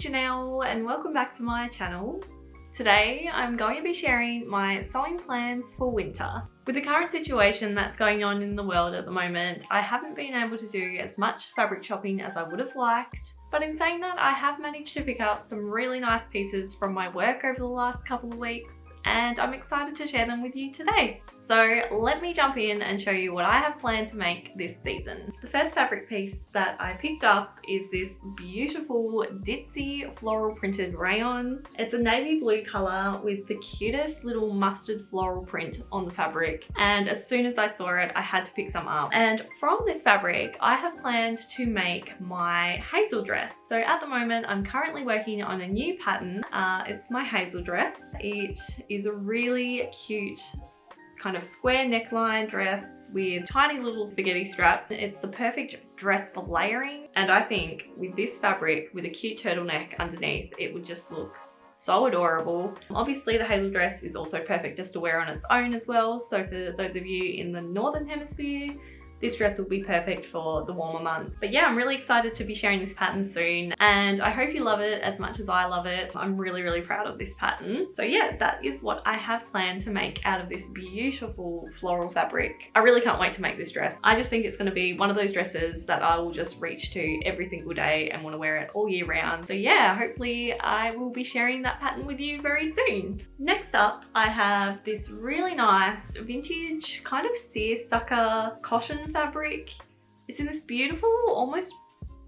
Janelle and welcome back to my channel. Today I'm going to be sharing my sewing plans for winter. With the current situation that's going on in the world at the moment, I haven't been able to do as much fabric shopping as I would have liked, but in saying that, I have managed to pick up some really nice pieces from my work over the last couple of weeks, and I'm excited to share them with you today. So let me jump in and show you what I have planned to make this season. The first fabric piece that I picked up is this beautiful ditzy floral printed rayon. It's a navy blue colour with the cutest little mustard floral print on the fabric, and as soon as I saw it I had to pick some up. And from this fabric I have planned to make my hazel dress. So at the moment I'm currently working on a new pattern. It's my hazel dress. It is a really cute kind of square neckline dress with tiny little spaghetti straps. It's the perfect dress for layering, and I think with this fabric with a cute turtleneck underneath it would just look so adorable. Obviously the hazel dress is also perfect just to wear on its own as well, so for those of you in the northern hemisphere this dress will be perfect for the warmer months. But yeah, I'm really excited to be sharing this pattern soon, and I hope you love it as much as I love it. I'm really proud of this pattern. So yeah, that is what I have planned to make out of this beautiful floral fabric. I really can't wait to make this dress. I just think it's going to be one of those dresses that I will just reach to every single day and want to wear it all year round. So yeah, hopefully I will be sharing that pattern with you very soon. Next up, I have this really nice vintage kind of seersucker cotton fabric. It's in this beautiful almost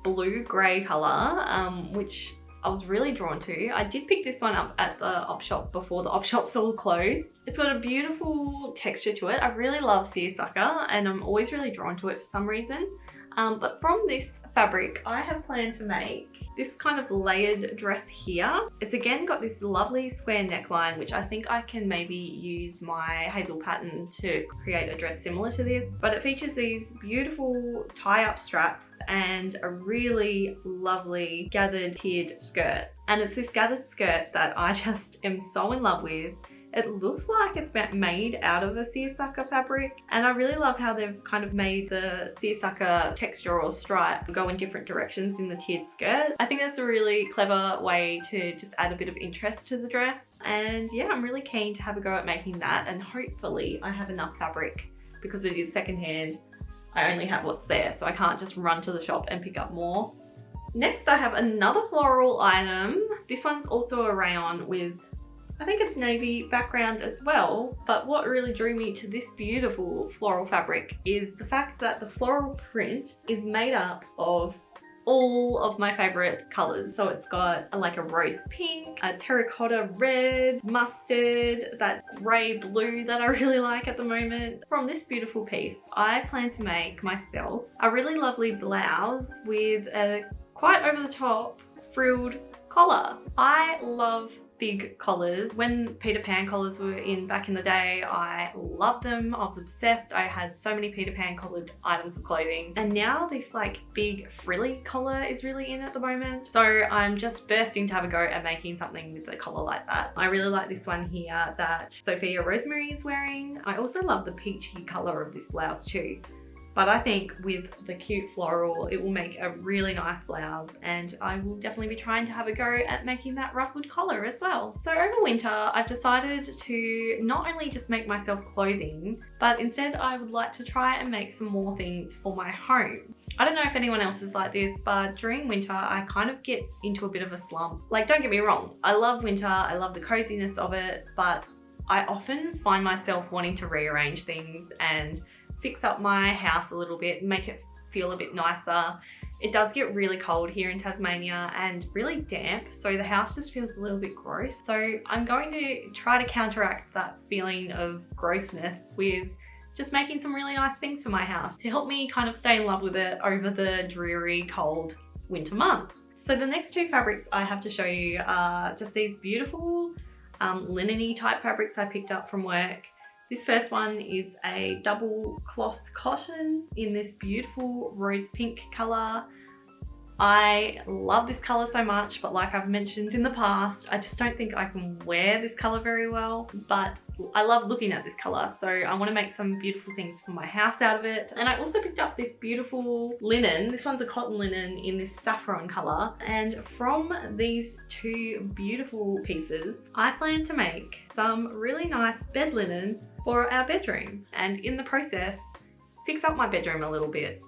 blue grey colour, which I was really drawn to. I did pick this one up at the op shop before the op shops all closed. It's got a beautiful texture to it. I really love seersucker and I'm always really drawn to it for some reason. But from this fabric I have planned to make this kind of layered dress here. It's again got this lovely square neckline, which I think I can maybe use my hazel pattern to create a dress similar to this. But it features these beautiful tie-up straps and a really lovely gathered tiered skirt. And it's this gathered skirt that I just am so in love with. It looks like it's made out of a seersucker fabric, and I really love how they've kind of made the seersucker texture or stripe go in different directions in the tiered skirt. I think that's a really clever way to just add a bit of interest to the dress, and yeah, I'm really keen to have a go at making that, and hopefully I have enough fabric because it is secondhand. I only have what's there, so I can't just run to the shop and pick up more. Next I have another floral item. This one's also a rayon with, I think it's navy background as well, but what really drew me to this beautiful floral fabric is the fact that the floral print is made up of all of my favorite colors. So it's got like a rose pink, a terracotta red, mustard, that gray blue that I really like at the moment. From this beautiful piece, I plan to make myself a really lovely blouse with a quite over the top frilled collar. I love big collars. When Peter Pan collars were in back in the day, I loved them. I was obsessed. I had so many Peter Pan collared items of clothing, and now this like big frilly collar is really in at the moment. So I'm just bursting to have a go at making something with a collar like that. I really like this one here that Sophia Rosery is wearing. I also love the peachy color of this blouse too. But I think with the cute floral, it will make a really nice blouse, and I will definitely be trying to have a go at making that ruffled collar as well. So over winter, I've decided to not only just make myself clothing, but instead I would like to try and make some more things for my home. I don't know if anyone else is like this, but during winter, I kind of get into a bit of a slump. Like, don't get me wrong, I love winter, I love the coziness of it, but I often find myself wanting to rearrange things and fix up my house a little bit, make it feel a bit nicer. It does get really cold here in Tasmania and really damp, so the house just feels a little bit gross. So I'm going to try to counteract that feeling of grossness with just making some really nice things for my house to help me kind of stay in love with it over the dreary, cold winter months. So the next two fabrics I have to show you are just these beautiful linen-y type fabrics I picked up from work. This first one is a double cloth cotton in this beautiful rose pink colour. I love this colour so much, but like I've mentioned in the past, I just don't think I can wear this colour very well. But I love looking at this colour, so I want to make some beautiful things for my house out of it. And I also picked up this beautiful linen. This one's a cotton linen in this saffron colour, and from these two beautiful pieces I plan to make some really nice bed linen for our bedroom, and in the process fix up my bedroom a little bit.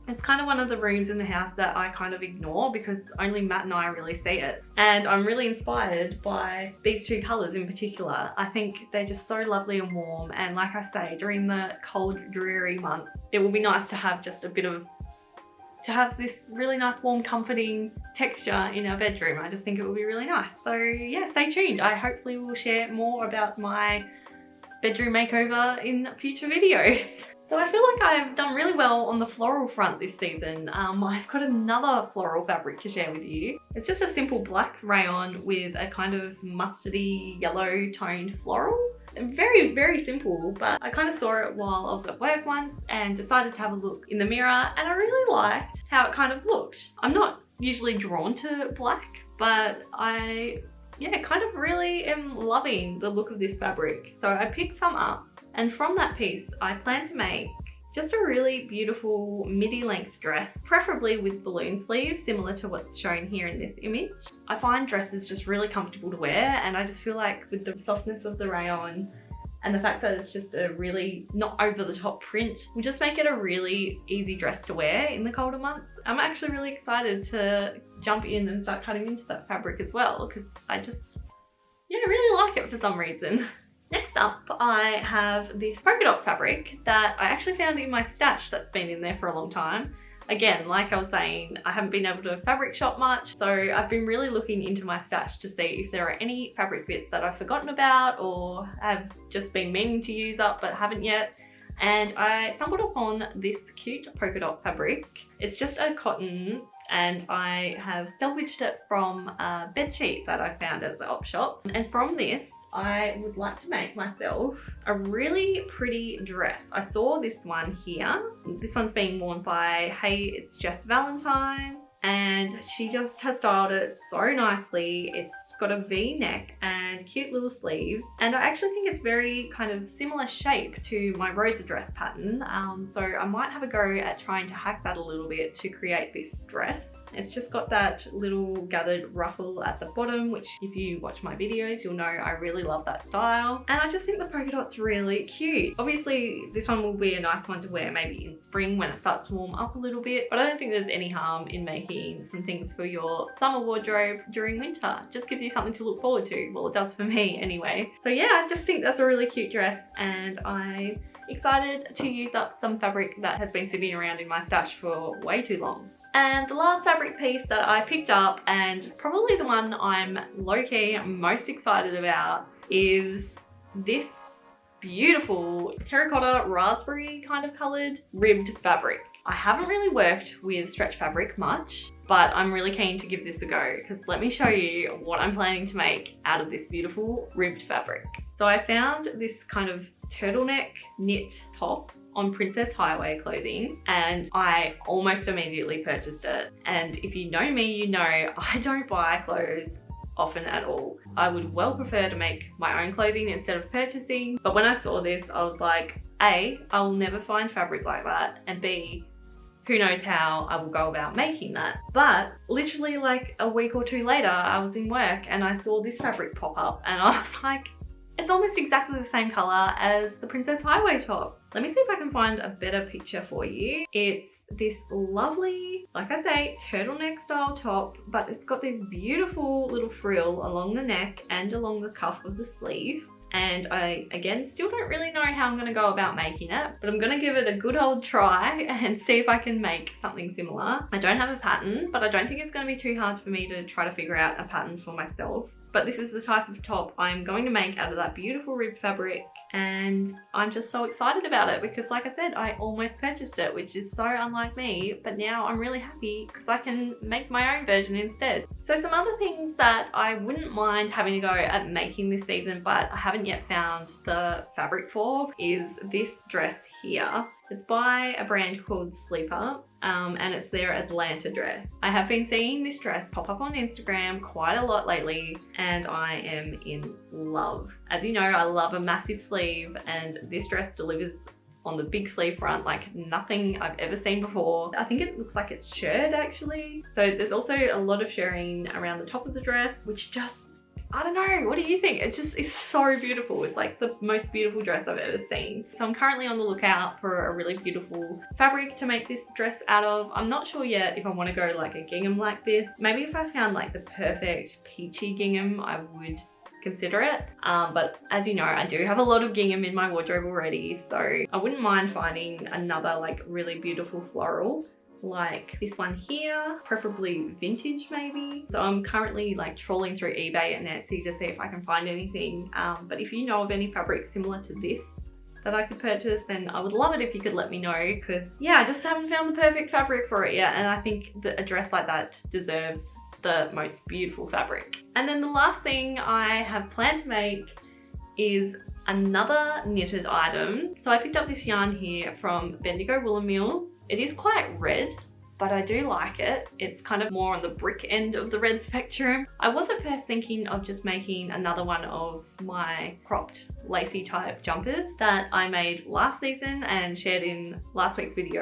It's kind of one of the rooms in the house that I kind of ignore because only Matt and I really see it. And I'm really inspired by these two colours in particular. I think they're just so lovely and warm, and like I say, during the cold, dreary months, it will be nice to have just a bit of, to have this really nice, warm, comforting texture in our bedroom. I just think it will be really nice. So yeah, stay tuned. I hopefully will share more about my bedroom makeover in future videos. So I feel like I've done really well on the floral front this season. I've got another floral fabric to share with you. It's just a simple black rayon with a kind of mustardy yellow toned floral. Very, very simple, but I kind of saw it while I was at work once and decided to have a look in the mirror, and I really liked how it kind of looked. I'm not usually drawn to black, but I kind of really am loving the look of this fabric. So I picked some up, and from that piece I plan to make just a really beautiful midi length dress, preferably with balloon sleeves, similar to what's shown here in this image. I find dresses just really comfortable to wear, and I just feel like with the softness of the rayon and the fact that it's just a really not over the top print will just make it a really easy dress to wear in the colder months. I'm actually really excited to jump in and start cutting into that fabric as well, because I just really like it for some reason. Next up, I have this polka dot fabric that I actually found in my stash that's been in there for a long time. Again, like I was saying, I haven't been able to fabric shop much, so I've been really looking into my stash to see if there are any fabric bits that I've forgotten about or have just been meaning to use up but haven't yet. And I stumbled upon this cute polka dot fabric. It's just a cotton, and I have salvaged it from a bed sheet that I found at the op shop. And from this, I would like to make myself a really pretty dress. I saw this one here. This one's being worn by Hey It's Just Valentine, and she just has styled it so nicely. It's got a V-neck and cute little sleeves, and I actually think it's very kind of similar shape to my Rosery dress pattern, so I might have a go at trying to hack that a little bit to create this dress. It's just got that little gathered ruffle at the bottom, which if you watch my videos you'll know I really love that style, and I just think the polka dot's really cute. Obviously this one will be a nice one to wear maybe in spring when it starts to warm up a little bit, but I don't think there's any harm in making some things for your summer wardrobe during winter. It just gives you something to look forward to. Well, it does for me anyway. So yeah, I just think that's a really cute dress, and I'm excited to use up some fabric that has been sitting around in my stash for way too long. And the last fabric piece that I picked up, and probably the one I'm low-key most excited about, is this beautiful terracotta raspberry kind of coloured ribbed fabric. I haven't really worked with stretch fabric much, but I'm really keen to give this a go, because let me show you what I'm planning to make out of this beautiful ribbed fabric. So I found this kind of turtleneck knit top on Princess Highway clothing, and I almost immediately purchased it. And if you know me, you know I don't buy clothes often at all. I would well prefer to make my own clothing instead of purchasing, but when I saw this I was like, A, I will never find fabric like that, and B, who knows how I will go about making that. But literally like a week or two later I was in work and I saw this fabric pop up, and I was like, it's almost exactly the same colour as the Princess Highway top. Let me see if I can find a better picture for you. It's this lovely, like I say, turtleneck style top, but it's got this beautiful little frill along the neck and along the cuff of the sleeve. And I, again, still don't really know how I'm going to go about making it, but I'm going to give it a good old try and see if I can make something similar. I don't have a pattern, but I don't think it's going to be too hard for me to try to figure out a pattern for myself. But this is the type of top I'm going to make out of that beautiful ribbed fabric, and I'm just so excited about it because, like I said, I almost purchased it, which is so unlike me, but now I'm really happy because I can make my own version instead. So some other things that I wouldn't mind having a go at making this season, but I haven't yet found the fabric for, is this dress here. It's by a brand called Sleeper, and it's their Atlanta dress. I have been seeing this dress pop up on Instagram quite a lot lately, and I am in love. As you know, I love a massive sleeve, and this dress delivers on the big sleeve front like nothing I've ever seen before. I think it looks like it's shirred actually. So there's also a lot of shirring around the top of the dress, which just, I don't know, what do you think? It just is so beautiful. It's like the most beautiful dress I've ever seen. So I'm currently on the lookout for a really beautiful fabric to make this dress out of. I'm not sure yet if I want to go like a gingham like this. Maybe if I found like the perfect peachy gingham, I would consider it. But as you know, I do have a lot of gingham in my wardrobe already, so I wouldn't mind finding another like really beautiful floral like this one here, preferably vintage maybe. So I'm currently like trawling through eBay and Etsy to see if I can find anything. But if you know of any fabric similar to this that I could purchase, then I would love it if you could let me know, because yeah, I just haven't found the perfect fabric for it yet, and I think that a dress like that deserves the most beautiful fabric. And then the last thing I have planned to make is another knitted item. So I picked up this yarn here from Bendigo Woolen Mills. It is quite red, but I do like it. It's kind of more on the brick end of the red spectrum. I was at first thinking of just making another one of my cropped lacy type jumpers that I made last season and shared in last week's video,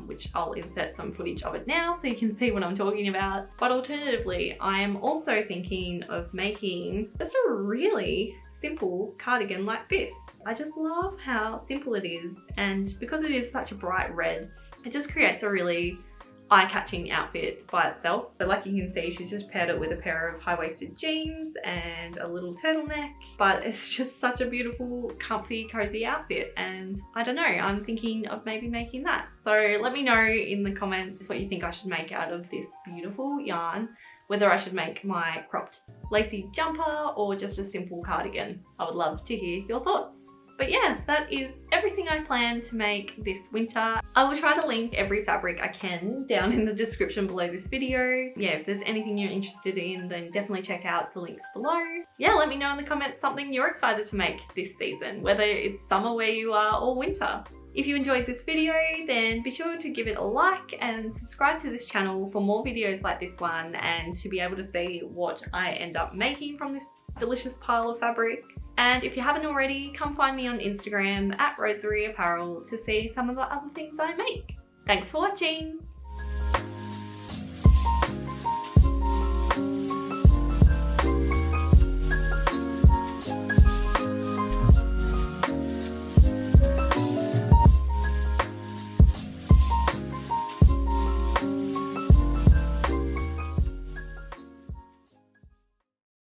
which I'll insert some footage of it now so you can see what I'm talking about. But alternatively, I am also thinking of making just a really simple cardigan like this. I just love how simple it is, and because it is such a bright red, it just creates a really eye-catching outfit by itself. So like you can see, she's just paired it with a pair of high-waisted jeans and a little turtleneck, but it's just such a beautiful, comfy, cozy outfit, and I don't know, I'm thinking of maybe making that. So let me know in the comments what you think I should make out of this beautiful yarn, whether I should make my cropped lacy jumper or just a simple cardigan. I would love to hear your thoughts. But yeah, that is everything I plan to make this winter. I will try to link every fabric I can down in the description below this video. Yeah, if there's anything you're interested in, then definitely check out the links below. Yeah, let me know in the comments something you're excited to make this season, whether it's summer where you are or winter. If you enjoyed this video, then be sure to give it a like and subscribe to this channel for more videos like this one, and to be able to see what I end up making from this delicious pile of fabric. And if you haven't already, come find me on Instagram at Rosery Apparel to see some of the other things I make. Thanks for watching!